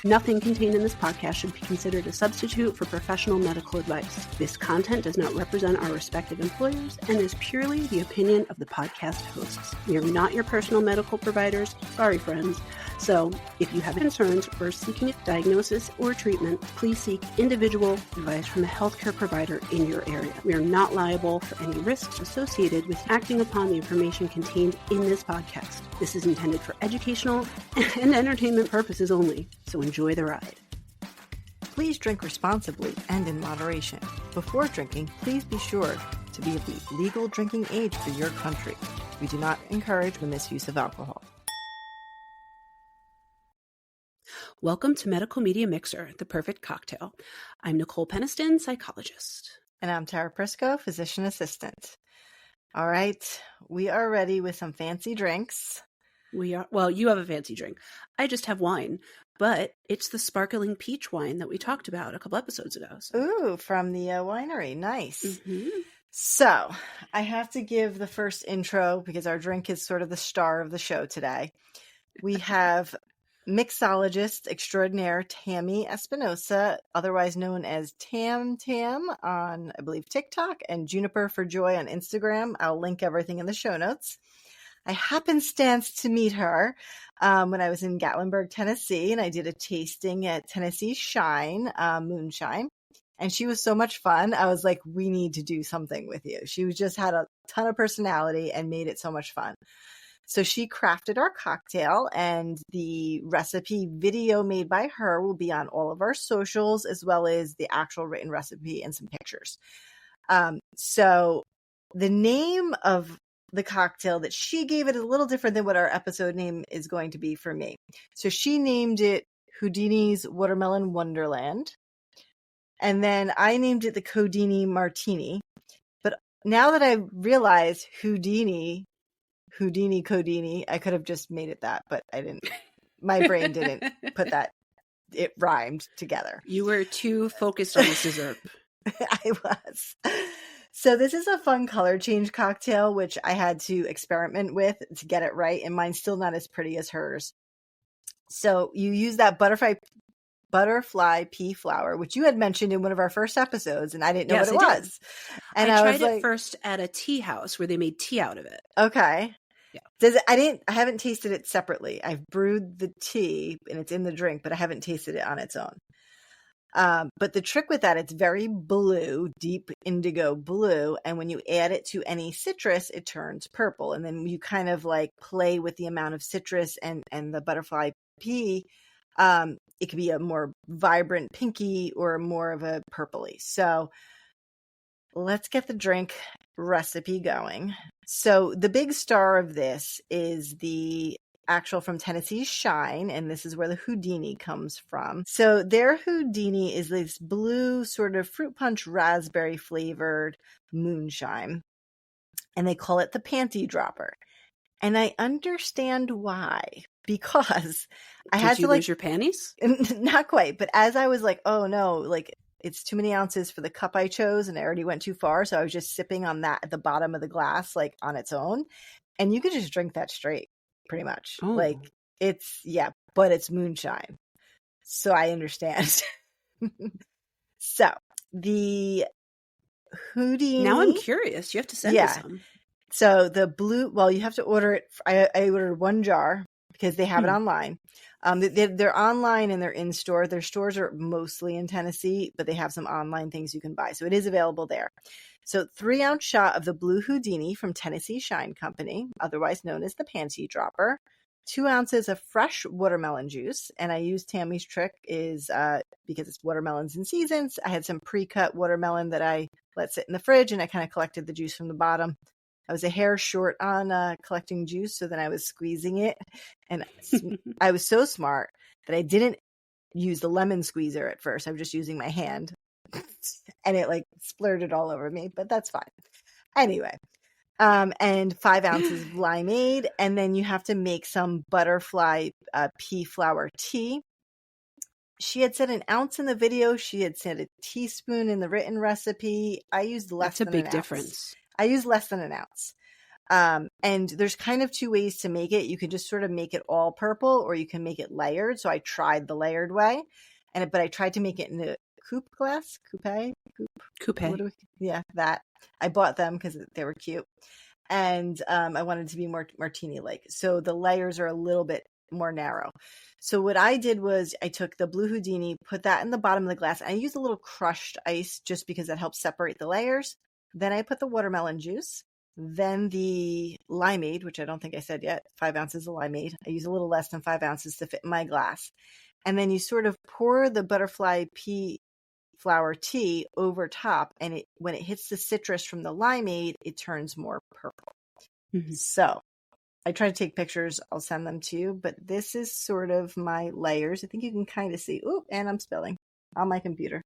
Nothing contained in this podcast should be considered a substitute for professional medical advice. This content does not represent our respective employers and is purely the opinion of the podcast hosts. We are not your personal medical providers. Sorry, friends. So, if you have concerns or seeking a diagnosis or treatment, please seek individual advice from a healthcare provider in your area. We are not liable for any risks associated with acting upon the information contained in this podcast. This is intended for educational and entertainment purposes only, so enjoy the ride. Please drink responsibly and in moderation. Before drinking, please be sure to be of the legal drinking age for your country. We do not encourage the misuse of alcohol. Welcome to Medical Media Mixer, the perfect cocktail. I'm Nicole Peniston, psychologist. And I'm Tara Prisco, physician assistant. All right, we are ready with some fancy drinks. We are. Well, you have a fancy drink. I just have wine, but it's the sparkling peach wine that we talked about a couple episodes ago. So. Ooh, from the winery. Nice. Mm-hmm. So I have to give the first intro because our drink is sort of the star of the show today. We have mixologist extraordinaire Tami Espinosa, otherwise known as Tam on, I believe, TikTok, and Juniper for Joy on Instagram. I'll link everything in the show notes. I happenstance to meet her when I was in Gatlinburg, Tennessee, and I did a tasting at Tennessee Shine, Moonshine, and she was so much fun. I was like, we need to do something with you. She just had a ton of personality and made it so much fun. So she crafted our cocktail, and the recipe video made by her will be on all of our socials, as well as the actual written recipe and some pictures. So the name of the cocktail that she gave it is a little different than what our episode name is going to be for me. So she named it Houdini's Watermelon Wonderland. And then I named it the Codeini Martini. But now that I realize Houdini, Codeini, I could have just made it that, but I didn't. My brain didn't put that. It rhymed together. You were too focused on the Sizzurp. I was. So this is a fun color change cocktail, which I had to experiment with to get it right, and mine's still not as pretty as hers. So you use that butterfly pea flower, which you had mentioned in one of our first episodes, and I didn't know what it was. And I tried was it first at a tea house where they made tea out of it. Okay. Yeah. I haven't tasted it separately. I've brewed the tea and it's in the drink, but I haven't tasted it on its own. But the trick with that, it's very blue, deep indigo blue. And when you add it to any citrus, it turns purple. And then you kind of like play with the amount of citrus and the butterfly pea. It could be a more vibrant pinky or more of a purpley. So let's get the drink recipe going. So the big star of this is the actual from Tennessee Shine, and this is where the Houdini comes from. So their Houdini is this blue sort of fruit punch raspberry flavored moonshine, and they call it the panty dropper. And I understand why, because I had to lose your panties? Not quite, but as I was like, oh no, like it's too many ounces for the cup I chose, and I already went too far. So I was just sipping on that at the bottom of the glass, like on its own. And you could just drink that straight, pretty much. Oh. Like but it's moonshine. So I understand. So the Houdini. Now I'm curious. You have to send me some. So the blue, well, you have to order it. I ordered one jar because they have it online. They're online and they're in store. Their stores are mostly in Tennessee, but they have some online things you can buy. So it is available there. So 3-ounce shot of the blue Houdini from Tennessee Shine Company, otherwise known as the Panty Dropper. 2 ounces of fresh watermelon juice. And I used Tammy's trick is because it's watermelons in seasons. I had some pre-cut watermelon that I let sit in the fridge, and I kind of collected the juice from the bottom. I was a hair short on collecting juice, so then I was squeezing it. And I was so smart that I didn't use the lemon squeezer at first. I was just using my hand. And it like splurted all over me, but that's fine. Anyway, and 5 ounces of limeade. And then you have to make some butterfly pea flower tea. She had said 1 ounce in the video. She had said a teaspoon in the written recipe. I used less than an ounce. That's a big difference. I used less than 1 ounce. And there's kind of two ways to make it. You can just sort of make it all purple, or you can make it layered. So I tried the layered way, but I tried to make it in a coupe glass, Coupe. Yeah, that. I bought them because they were cute. And I wanted to be more martini-like. So the layers are a little bit more narrow. So what I did was I took the blue Houdini, put that in the bottom of the glass. And I used a little crushed ice just because that helps separate the layers. Then I put the watermelon juice. Then the limeade, which I don't think I said yet, 5 ounces of limeade. I use a little less than 5 ounces to fit in my glass. And then you sort of pour the butterfly pea flower tea over top, and when it hits the citrus from the limeade, it turns more purple. Mm-hmm. So I try to take pictures. I'll send them to you, but this is sort of my layers. I think you can kind of see. Oh, and I'm spilling on my computer.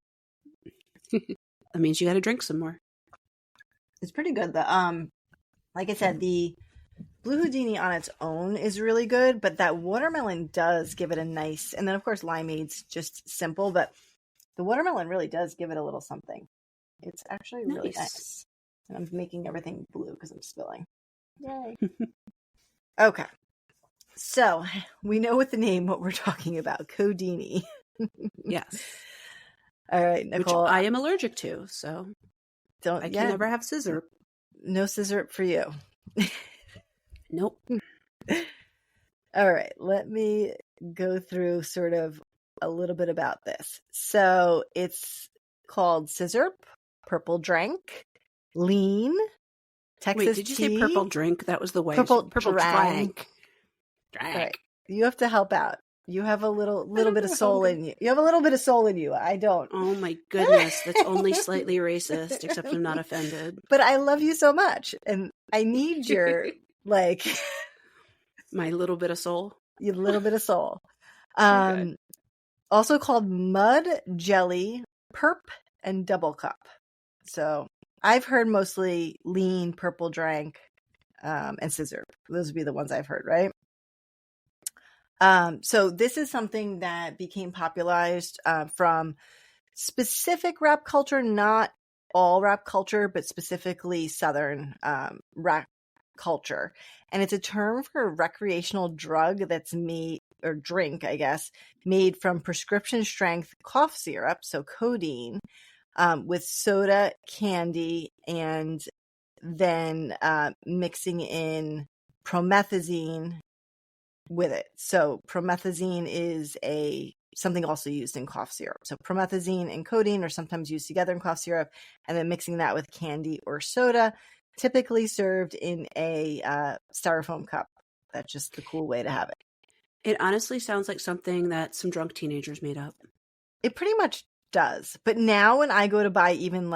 That means you got to drink some more. It's pretty good. Like I said, the blue Houdini on its own is really good, but that watermelon does give it a nice, and then of course limeade's just simple, but the watermelon really does give it a little something. It's actually really nice. And I'm making everything blue because I'm spilling. Yay. Okay. So we know with the name what we're talking about. Codeini. Yes. All right, Nicole. Which I am allergic to, so I can never have Sizzurp. No Sizzurp for you. Nope. All right. Let me go through sort of a little bit about this. So it's called Sizzurp, purple drink, lean, Texas Wait, did you say purple drink? That was the way. Purple drank. Right. You have to help out. You have a little bit of soul in you. You have a little bit of soul in you. I don't. Oh my goodness. That's only slightly racist, except I'm not offended. But I love you so much. And I need your, my little bit of soul. Your little bit of soul. Also called mud, jelly, perp, and double cup. So I've heard mostly lean, purple drank, and Sizzurp. Those would be the ones I've heard, right? So this is something that became popularized from specific rap culture, not all rap culture, but specifically Southern rap culture. And it's a term for a recreational drug that's made, or drink, I guess, made from prescription strength cough syrup, so codeine, with soda, candy, and then mixing in promethazine with it. So promethazine is something also used in cough syrup. So promethazine and codeine are sometimes used together in cough syrup, and then mixing that with candy or soda, typically served in a styrofoam cup. That's just the cool way to have it. It honestly sounds like something that some drunk teenagers made up. It pretty much does. But now when I go to buy even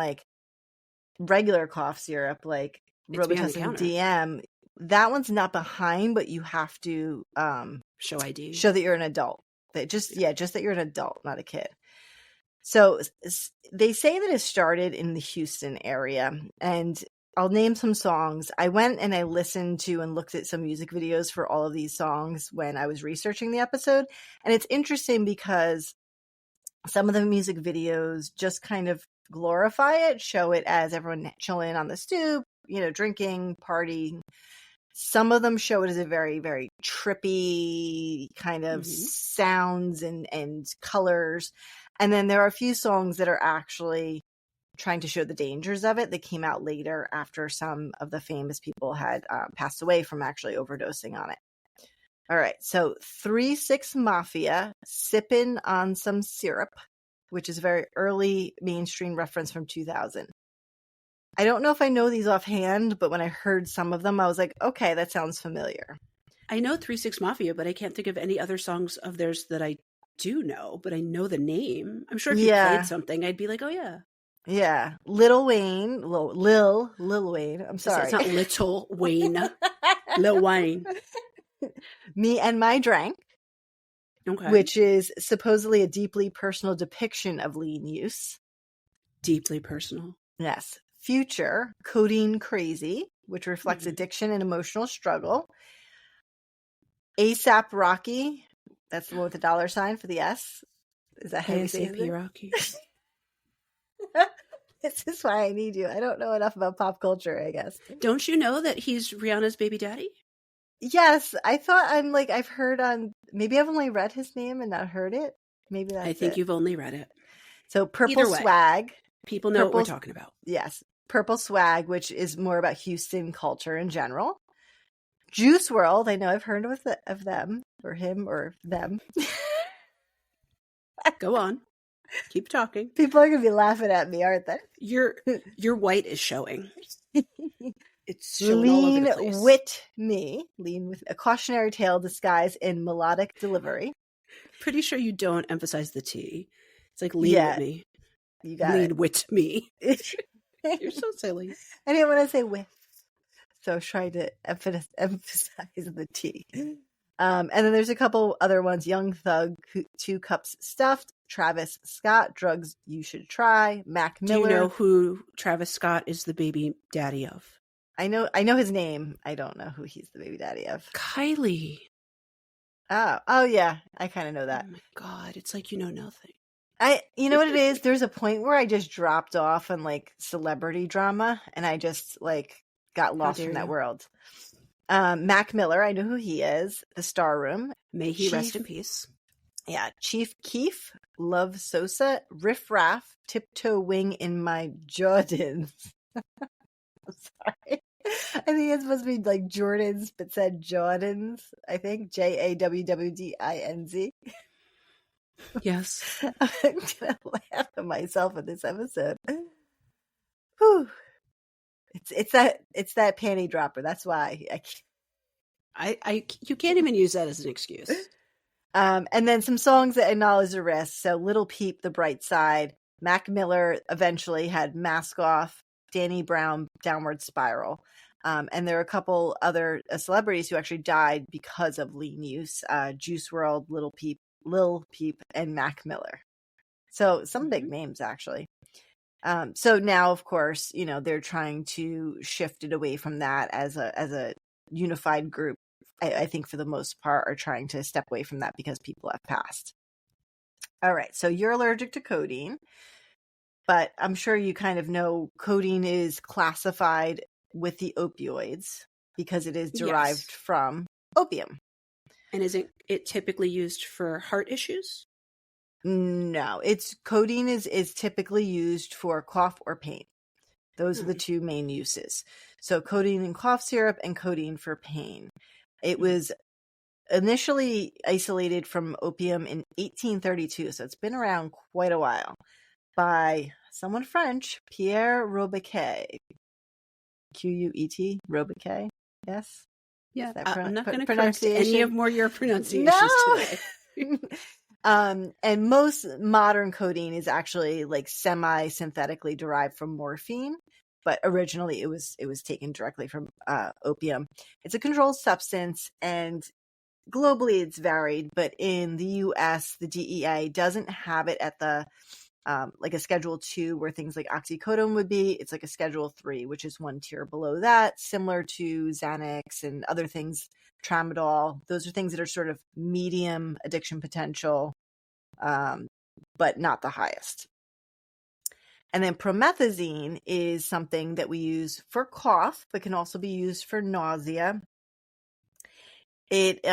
regular cough syrup, like Robitussin DM, that one's not behind, but you have to show ID. Show that you're an adult. Just that you're an adult, not a kid. So they say that it started in the Houston area, and I'll name some songs. I went and I listened to and looked at some music videos for all of these songs when I was researching the episode. And it's interesting because some of the music videos just kind of glorify it, show it as everyone chilling on the stoop, drinking, partying. Some of them show it as a very, very trippy kind of sounds and colors. And then there are a few songs that are actually trying to show the dangers of it that came out later after some of the famous people had passed away from actually overdosing on it. All right. So 3-6 Mafia, Sippin' on Some Syrup, which is a very early mainstream reference from 2000. I don't know if I know these offhand, but when I heard some of them, I was like, okay, that sounds familiar. I know 3-6 Mafia, but I can't think of any other songs of theirs that I do know, but I know the name. I'm sure if you played something, I'd be like, oh, yeah. Yeah. Lil Wayne. Lil Wayne. I'm sorry. It's not Little Wayne. Lil Wayne. Me and My Drank. Okay. Which is supposedly a deeply personal depiction of lean use. Deeply personal. Yes. Future, Codeine Crazy, which reflects addiction and emotional struggle. ASAP Rocky, that's the one with the $sign for the S. Is that how you say it? ASAP Rocky. This is why I need you. I don't know enough about pop culture, I guess. Don't you know that he's Rihanna's baby daddy? Yes, I thought I've heard on, maybe I've only read his name and not heard it. Maybe that's I think it. you've only read it. So Purple Either way, Swag. People know what we're talking about. Yes. Purple Swag, which is more about Houston culture in general. Juice World, I know I've heard of them, or him, or them. Go on. Keep talking. People are going to be laughing at me, aren't they? Your white is showing. It's showing all over the place. Lean with a cautionary tale disguised in melodic delivery. Pretty sure you don't emphasize the T. It's like lean with me. You got lean it. with me. You're so silly. I didn't want to say with, so I was trying to emphasize the T. And then there's a couple other ones. Young Thug, 2 Cups Stuffed, Travis Scott, Drugs You Should Try, Mac Miller. Do you know who Travis Scott is the baby daddy of? I know his name. I don't know who he's the baby daddy of. Kylie. Oh yeah. I kind of know that. Oh my God. It's like you know nothing. You know what it is? There's a point where I just dropped off on like celebrity drama and I just like got lost from that world. Mac Miller, I know who he is. The Star Room. May he rest in peace. Yeah. Chief Keef, Love Sosa, Riff Raff, Tiptoe Wing in My Jordans. I'm sorry. I think it's supposed to be like Jordans, but said Jordans. I think JAWWDINZ. Yes. I'm gonna laugh at myself in this episode. Whew. It's that panty dropper. That's why you can't even use that as an excuse. And then some songs that acknowledge the risk. So Little Peep, The Bright Side. Mac Miller eventually had Mask Off. Danny Brown, Downward Spiral. And there are a couple other celebrities who actually died because of lean use. Juice WRLD, Lil Peep, and Mac Miller. So some big names actually. So now, of course, you know, they're trying to shift it away from that as a unified group. I think for the most part are trying to step away from that because people have passed. All right. So you're allergic to codeine, but I'm sure you kind of know codeine is classified with the opioids because it is derived from opium. And isn't it typically used for heart issues? No, codeine is typically used for cough or pain. Those are the two main uses. So codeine in cough syrup and codeine for pain. It was initially isolated from opium in 1832, so it's been around quite a while, by someone French, Pierre Robiquet. Quet, Robiquet, yes? Yeah, I'm not going to correct any of your pronunciations today. And most modern codeine is actually like semi-synthetically derived from morphine, but originally it was taken directly from opium. It's a controlled substance, and globally it's varied, but in the US, the DEA doesn't have it at the like a Schedule 2 where things like oxycodone would be. It's like a Schedule 3, which is one tier below that, similar to Xanax and other things, Tramadol. Those are things that are sort of medium addiction potential, but not the highest. And then promethazine is something that we use for cough, but can also be used for nausea. It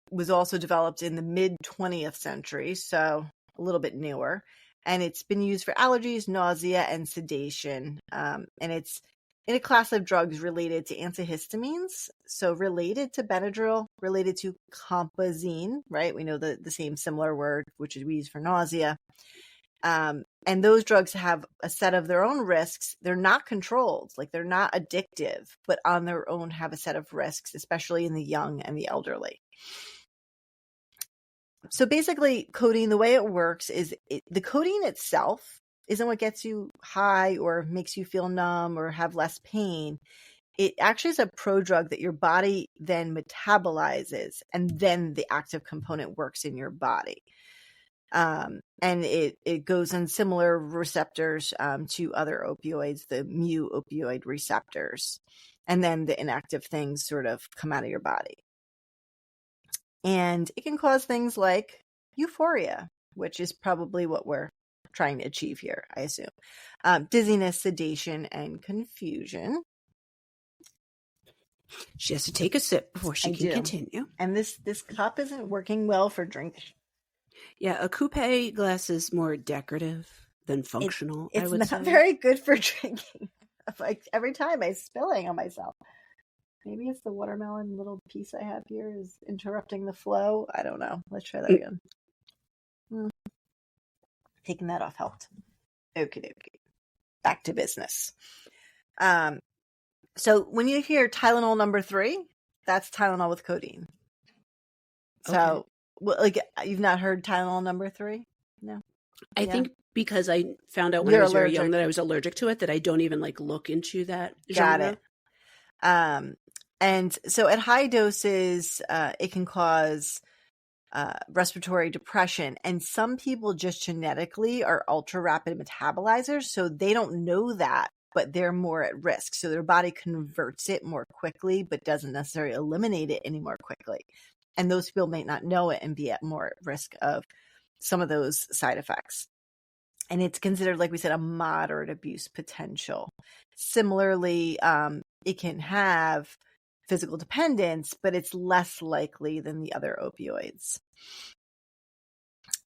was also developed in the mid-20th century, so a little bit newer. And it's been used for allergies, nausea, and sedation. And it's in a class of drugs related to antihistamines. So related to Benadryl, related to compazine, right? We know the same similar word, which we use for nausea. And those drugs have a set of their own risks. They're not controlled, like they're not addictive, but on their own have a set of risks, especially in the young and the elderly. So basically, codeine, the way it works is the codeine itself isn't what gets you high or makes you feel numb or have less pain. It actually is a prodrug that your body then metabolizes, and then the active component works in your body. And it goes on similar receptors to other opioids, the mu opioid receptors. And then the inactive things sort of come out of your body. And it can cause things like euphoria, which is probably what we're trying to achieve here, I assume. Dizziness, sedation, and confusion. She has to take a sip before she can continue. And this cup isn't working well for drinking. Yeah, a coupe glass is more decorative than functional, I would say. It's not very good for drinking. Like every time I'm spilling on myself. Maybe it's the watermelon little piece I have here is interrupting the flow. I don't know. Let's try that again. Taking that off helped. Okay. Back to business. So when you hear Tylenol number 3, that's Tylenol with codeine. So, like, you've not heard Tylenol number 3? No. I think because I found out when I was very young that I was allergic to it, that I don't even like look into that genre. Got it. And so at high doses, it can cause respiratory depression. And some people just genetically are ultra rapid metabolizers, so they don't know that, but they're more at risk. So their body converts it more quickly, but doesn't necessarily eliminate it any more quickly. And those people may not know it and be at more at risk of some of those side effects. And it's considered, like we said, a moderate abuse potential. Similarly, it can have physical dependence, but it's less likely than the other opioids.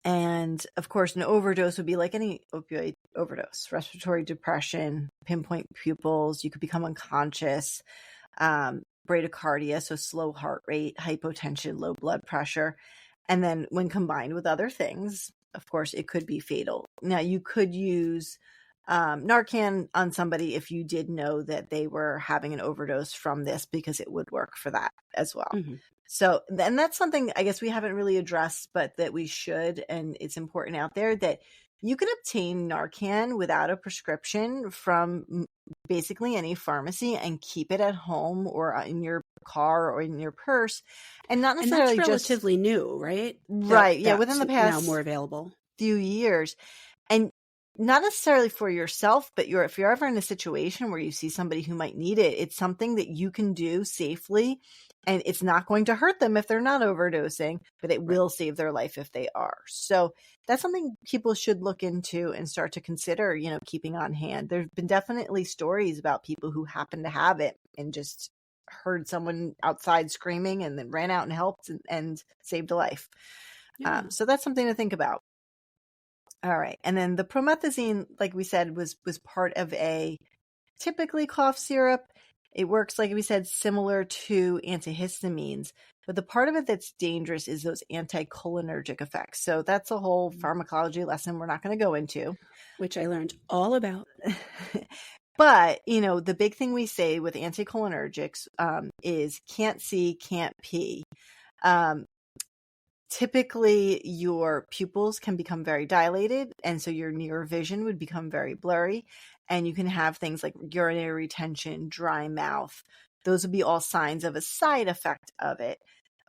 And of course, an overdose would be like any opioid overdose: respiratory depression, pinpoint pupils, you could become unconscious, bradycardia, so slow heart rate, hypotension, low blood pressure. And then when combined with other things, of course, it could be fatal. Now, you could use Narcan on somebody if you did know that they were having an overdose from this, because it would work for that as well. So, and that's something I guess we haven't really addressed, but that we should, and it's important out there, that you can obtain Narcan without a prescription from basically any pharmacy and keep it at home or in your car or in your purse, and not necessarily. And that's relatively new, right? Right. Yeah. Within the past now more available few years. And not necessarily for yourself, but if you're ever in a situation where you see somebody who might need it, it's something that you can do safely, and it's not going to hurt them if they're not overdosing, but it will save their life if they are. So that's something people should look into and start to consider, keeping on hand. There's been definitely stories about people who happen to have it and just heard someone outside screaming and then ran out and helped and saved a life. Yeah. So that's something to think about. All right. And then the promethazine, like we said, was part of a typically cough syrup. It works, like we said, similar to antihistamines. But the part of it that's dangerous is those anticholinergic effects. So that's a whole pharmacology lesson we're not going to go into. Which I learned all about. But, the big thing we say with anticholinergics is can't see, can't pee. Typically, your pupils can become very dilated, and so your near vision would become very blurry, and you can have things like urinary retention, dry mouth. Those would be all signs of a side effect of it,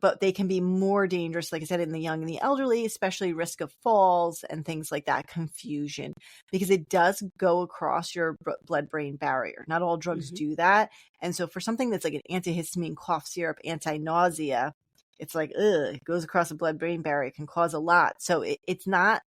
but they can be more dangerous, like I said, in the young and the elderly, especially risk of falls and things like that, confusion, because it does go across your blood-brain barrier. Not all drugs do that, and so for something that's like an antihistamine, cough syrup, anti-nausea, it's like, it goes across the blood-brain barrier. It can cause a lot. So it's not,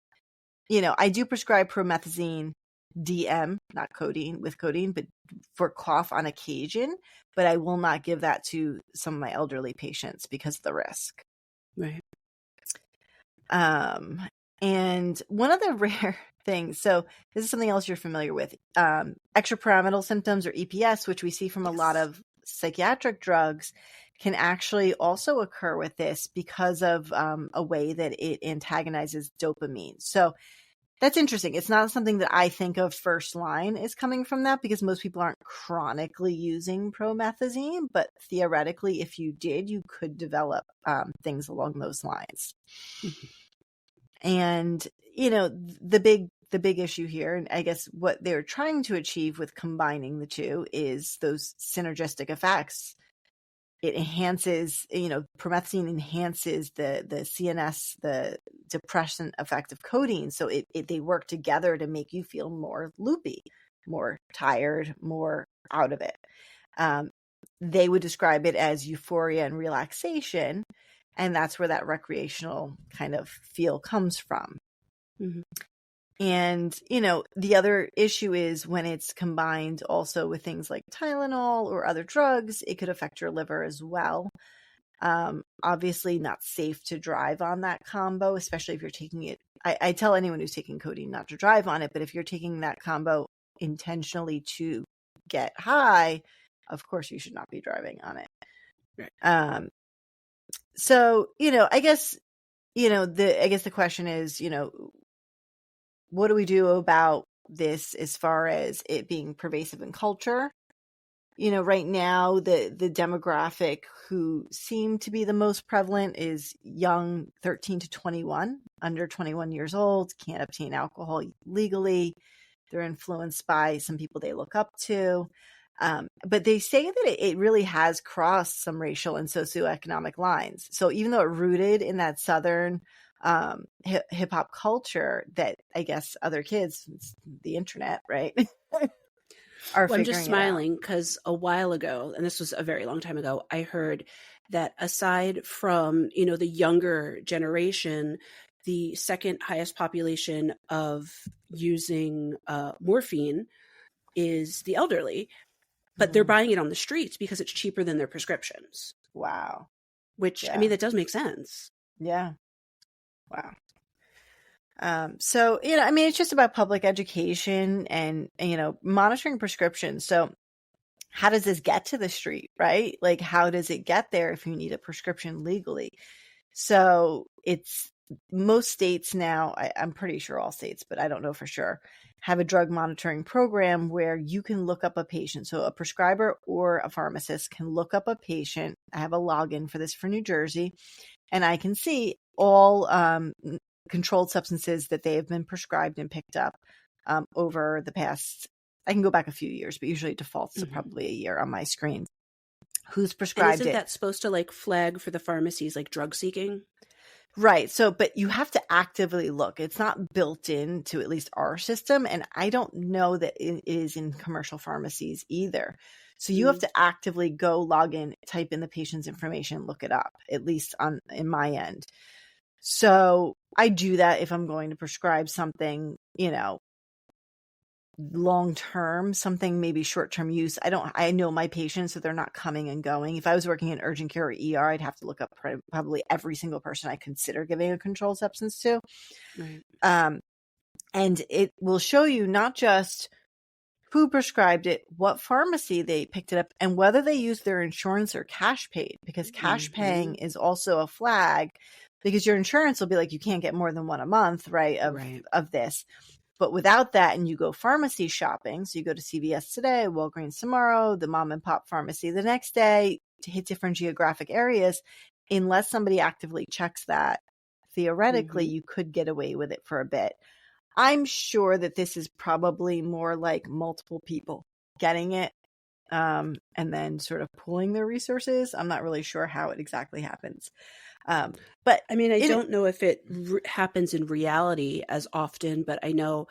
I do prescribe promethazine DM, not codeine, with codeine, but for cough on occasion. But I will not give that to some of my elderly patients because of the risk. Right. And one of the rare things, so this is something else you're familiar with, extrapyramidal symptoms, or EPS, which we see from a lot of psychiatric drugs, can actually also occur with this because of a way that it antagonizes dopamine. So that's interesting. It's not something that I think of first line is coming from that, because most people aren't chronically using promethazine, but theoretically, if you did, you could develop things along those lines. And, the big issue here, and I guess what they're trying to achieve with combining the two, is those synergistic effects. It enhances, promethazine enhances the CNS, the depressant effect of codeine. So they work together to make you feel more loopy, more tired, more out of it. They would describe it as euphoria and relaxation. And that's where that recreational kind of feel comes from. And, the other issue is when it's combined also with things like Tylenol or other drugs, it could affect your liver as well. Obviously not safe to drive on that combo, especially if you're taking it. I tell anyone who's taking codeine not to drive on it, but if you're taking that combo intentionally to get high, of course you should not be driving on it. Right. So, I guess, the question is, what do we do about this as far as it being pervasive in culture? Right now, the demographic who seem to be the most prevalent is young 13 to 21, under 21 years old, can't obtain alcohol legally. They're influenced by some people they look up to. But they say that it really has crossed some racial and socioeconomic lines. So even though it rooted in that Southern hip hop culture that I guess other kids, the internet, right? I'm just smiling because a while ago, and this was a very long time ago, I heard that aside from, the younger generation, the second highest population of using morphine is the elderly, but they're buying it on the streets because it's cheaper than their prescriptions. Wow. Which, yeah. I mean, that does make sense. Yeah. Wow. So, it's just about public education and, monitoring prescriptions. So how does this get to the street, right? Like, how does it get there if you need a prescription legally? So it's most states now, I'm pretty sure all states, but I don't know for sure, have a drug monitoring program where you can look up a patient. So a prescriber or a pharmacist can look up a patient. I have a login for this for New Jersey, and I can see all controlled substances that they have been prescribed and picked up over the past, I can go back a few years, but usually it defaults to probably a year on my screen. Who's prescribed it? Isn't that supposed to flag for the pharmacies like drug seeking? Right. So, but you have to actively look. It's not built into at least our system. And I don't know that it is in commercial pharmacies either. So you have to actively go log in, type in the patient's information, look it up, at least in my end. So I do that if I'm going to prescribe something, long-term, something maybe short-term use. I know my patients, so they're not coming and going. If I was working in urgent care or ER, I'd have to look up probably every single person I consider giving a controlled substance to. Right. And it will show you not just who prescribed it, what pharmacy they picked it up, and whether they used their insurance or cash paid, because cash paying is also a flag, because your insurance will be like, you can't get more than one a month, right, of this. But without that, and you go pharmacy shopping, so you go to CVS today, Walgreens tomorrow, the mom and pop pharmacy the next day, to hit different geographic areas, unless somebody actively checks that, theoretically, you could get away with it for a bit. I'm sure that this is probably more like multiple people getting it and then sort of pooling their resources. I'm not really sure how it exactly happens. But I mean, I don't know if it happens in reality as often, but I know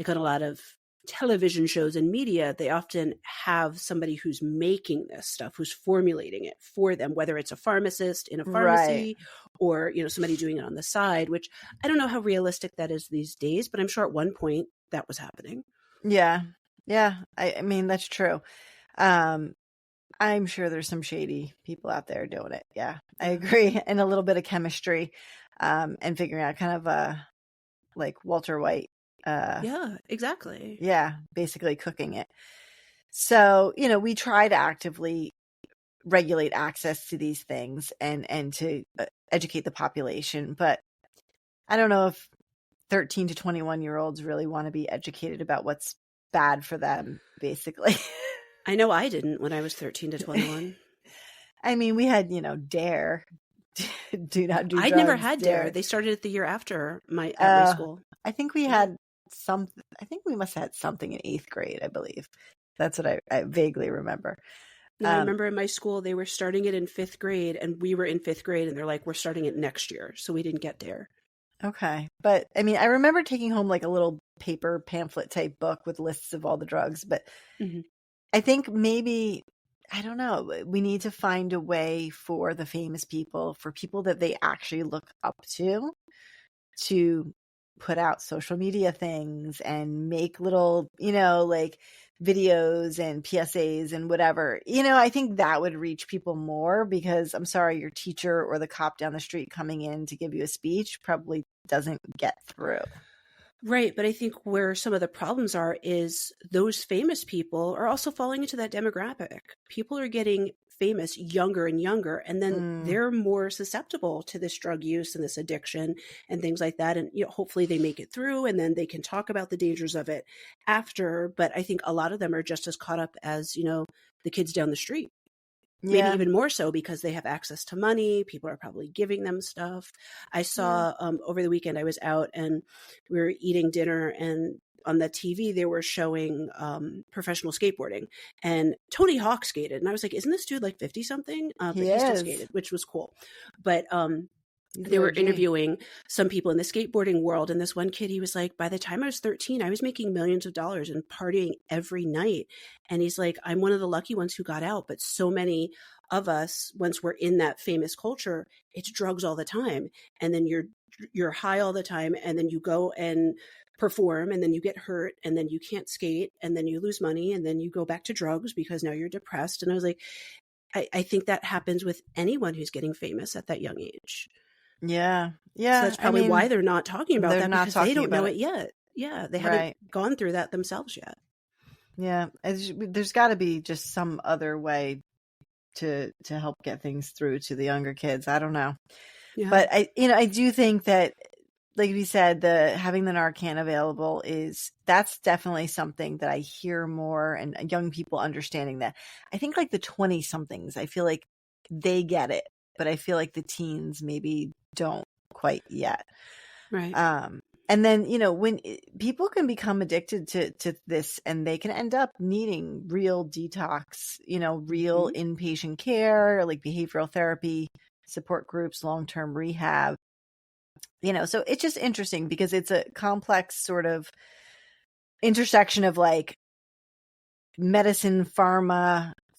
on a lot of television shows and media, they often have somebody who's making this stuff, who's formulating it for them, whether it's a pharmacist in a pharmacy or, somebody doing it on the side, which I don't know how realistic that is these days, but I'm sure at one point that was happening. Yeah. Yeah. I mean, that's true. I'm sure there's some shady people out there doing it. Yeah, I agree. And a little bit of chemistry and figuring out kind of like Walter White. Yeah, exactly. Yeah, basically cooking it. So, we try to actively regulate access to these things and to educate the population. But I don't know if 13 to 21-year-olds really want to be educated about what's bad for them, basically. I know I didn't when I was 13 to 21. I mean, we had, DARE. Do not do drugs. I'd never had DARE. They started it the year after my school. I think we had something. I think we must have had something in 8th grade, I believe. That's what I vaguely remember. No, I remember in my school, they were starting it in 5th grade, and we were in 5th grade, and they're like, we're starting it next year. So we didn't get DARE. Okay. But I mean, I remember taking home like a little paper pamphlet type book with lists of all the drugs, but I think maybe, I don't know, we need to find a way for the famous people, for people that they actually look up to put out social media things and make little, like videos and PSAs and whatever, I think that would reach people more, because I'm sorry, your teacher or the cop down the street coming in to give you a speech probably doesn't get through. Right. But I think where some of the problems are is those famous people are also falling into that demographic. People are getting famous younger and younger, and then they're more susceptible to this drug use and this addiction and things like that. And hopefully they make it through, and then they can talk about the dangers of it after. But I think a lot of them are just as caught up as, the kids down the street. Maybe even more so because they have access to money. People are probably giving them stuff. I saw over the weekend, I was out and we were eating dinner, and on the TV, they were showing professional skateboarding, and Tony Hawk skated. And I was like, isn't this dude like 50 something? But he still skated, which was cool. But they were interviewing some people in the skateboarding world. And this one kid, he was like, by the time I was 13, I was making millions of dollars and partying every night. And he's like, I'm one of the lucky ones who got out. But so many of us, once we're in that famous culture, it's drugs all the time. And then you're high all the time. And then you go and perform, and then you get hurt, and then you can't skate, and then you lose money, and then you go back to drugs because now you're depressed. And I was like, I think that happens with anyone who's getting famous at that young age. Yeah. So that's probably why they're not talking about that, because they don't know it yet. Yeah. They haven't gone through that themselves yet. Yeah. There's got to be just some other way to help get things through to the younger kids. I don't know. Yeah. But I do think that, like we said, having the Narcan available that's definitely something that I hear more, and young people understanding that. I think like the 20 somethings, I feel like they get it, but I feel like the teens maybe don't quite yet. Right. And then, when people can become addicted to this, and they can end up needing real detox, real inpatient care, like behavioral therapy, support groups, long-term rehab, so it's just interesting because it's a complex sort of intersection of like medicine,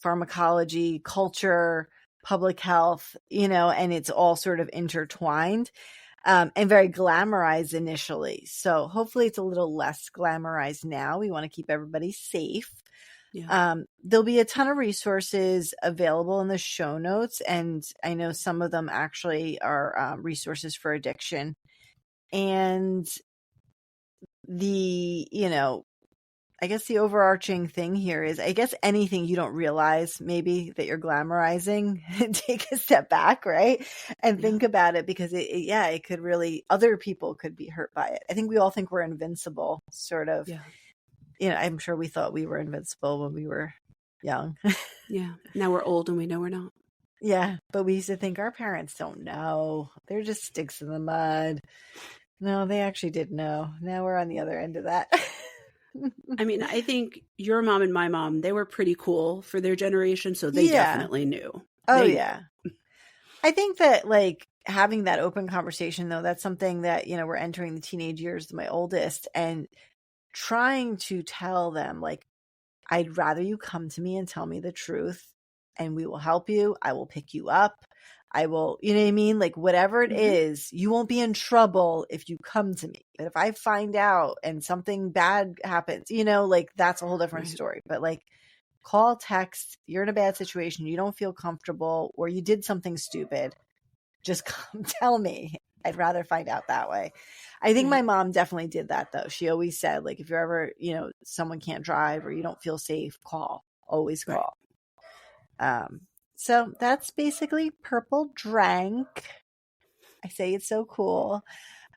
pharmacology, culture, public health, and it's all sort of intertwined, and very glamorized initially. So hopefully it's a little less glamorized now. We want to keep everybody safe. Yeah. There'll be a ton of resources available in the show notes, and I know some of them actually are resources for addiction. And I guess the overarching thing here is, I guess anything you don't realize maybe that you're glamorizing, take a step back, right? And think about it, because it could really, other people could be hurt by it. I think we all think we're invincible, sort of. Yeah. I'm sure we thought we were invincible when we were young. Yeah. Now we're old and we know we're not. Yeah. But we used to think our parents don't know. They're just sticks in the mud. No, they actually did know. Now we're on the other end of that. I mean, I think your mom and my mom, they were pretty cool for their generation. So they definitely knew. Yeah. I think that like having that open conversation, though, that's something that, we're entering the teenage years, my oldest, and trying to tell them, like, I'd rather you come to me and tell me the truth, and we will help you. I will pick you up. I will, you know what I mean? Like, whatever it is, you won't be in trouble if you come to me. But if I find out and something bad happens, like, that's a whole different story. But like, call, text, you're in a bad situation, you don't feel comfortable, or you did something stupid, just come tell me. I'd rather find out that way. I think my mom definitely did that, though. She always said, like, if you're ever, someone can't drive or you don't feel safe, call. Always call. So that's basically Purple Drank. I say it's so cool.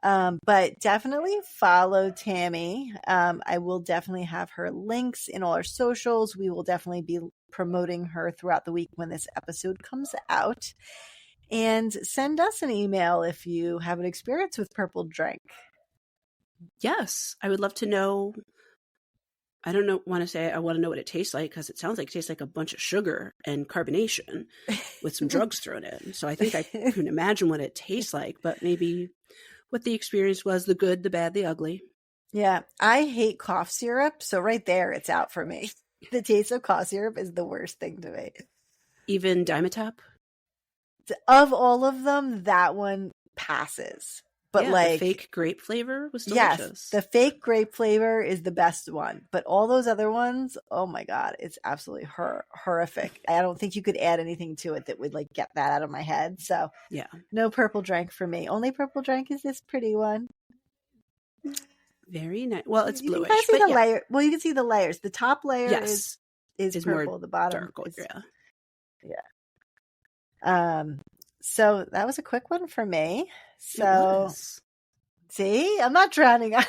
But definitely follow Tami. I will definitely have her links in all our socials. We will definitely be promoting her throughout the week when this episode comes out. And send us an email if you have an experience with Purple Drank. Yes, I would love to know. I don't know. I want to know what it tastes like, because it sounds like it tastes like a bunch of sugar and carbonation with some drugs thrown in. So I think I can imagine what it tastes like, but maybe what the experience was, the good, the bad, the ugly. Yeah, I hate cough syrup. So right there, it's out for me. The taste of cough syrup is the worst thing to me. Even Dimetap? Of all of them, that one passes. But yeah, like the fake grape flavor was yes, delicious. the fake grape flavor is the best one. But all those other ones, oh my God, it's absolutely horrific. I don't think you could add anything to it that would like get that out of my head. So yeah. no purple drink for me. Only purple drink is this pretty one. Very nice. Well, it's You can bluish, kind of see but the layer. Well, you can see the layers. The top layer yes, is purple. more The bottom dark. is Yeah. So that was a quick one for me. It So was. see, I'm not drowning on.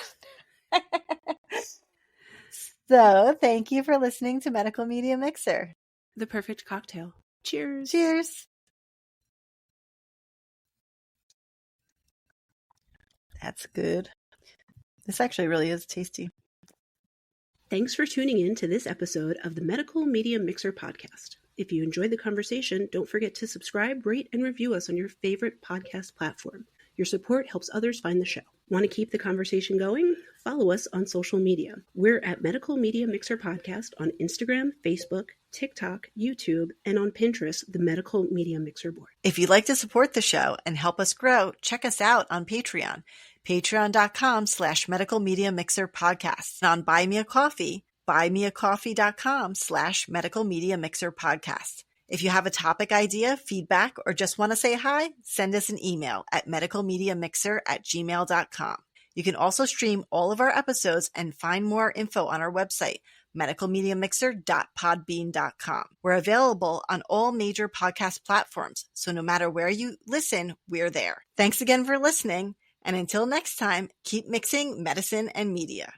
So thank you for listening to Medical Media Mixer. The perfect cocktail. Cheers. Cheers. That's good. This actually really is tasty. Thanks for tuning in to this episode of the Medical Media Mixer podcast. If you enjoyed the conversation, don't forget to subscribe, rate, and review us on your favorite podcast platform. Your support helps others find the show. Want to keep the conversation going? Follow us on social media. We're at Medical Media Mixer Podcast on Instagram, Facebook, TikTok, YouTube, and on Pinterest, the Medical Media Mixer board. If you'd like to support the show and help us grow, check us out on Patreon. Patreon.com/Medical Media Mixer Podcast. And on Buy Me a Coffee, buymeacoffee.com/Medical Media Mixer Podcast. If you have a topic idea, feedback, or just want to say hi, send us an email at medicalmediamixer@gmail.com. You can also stream all of our episodes and find more info on our website, medicalmediamixer.podbean.com. We're available on all major podcast platforms, so no matter where you listen, we're there. Thanks again for listening, and until next time, keep mixing medicine and media.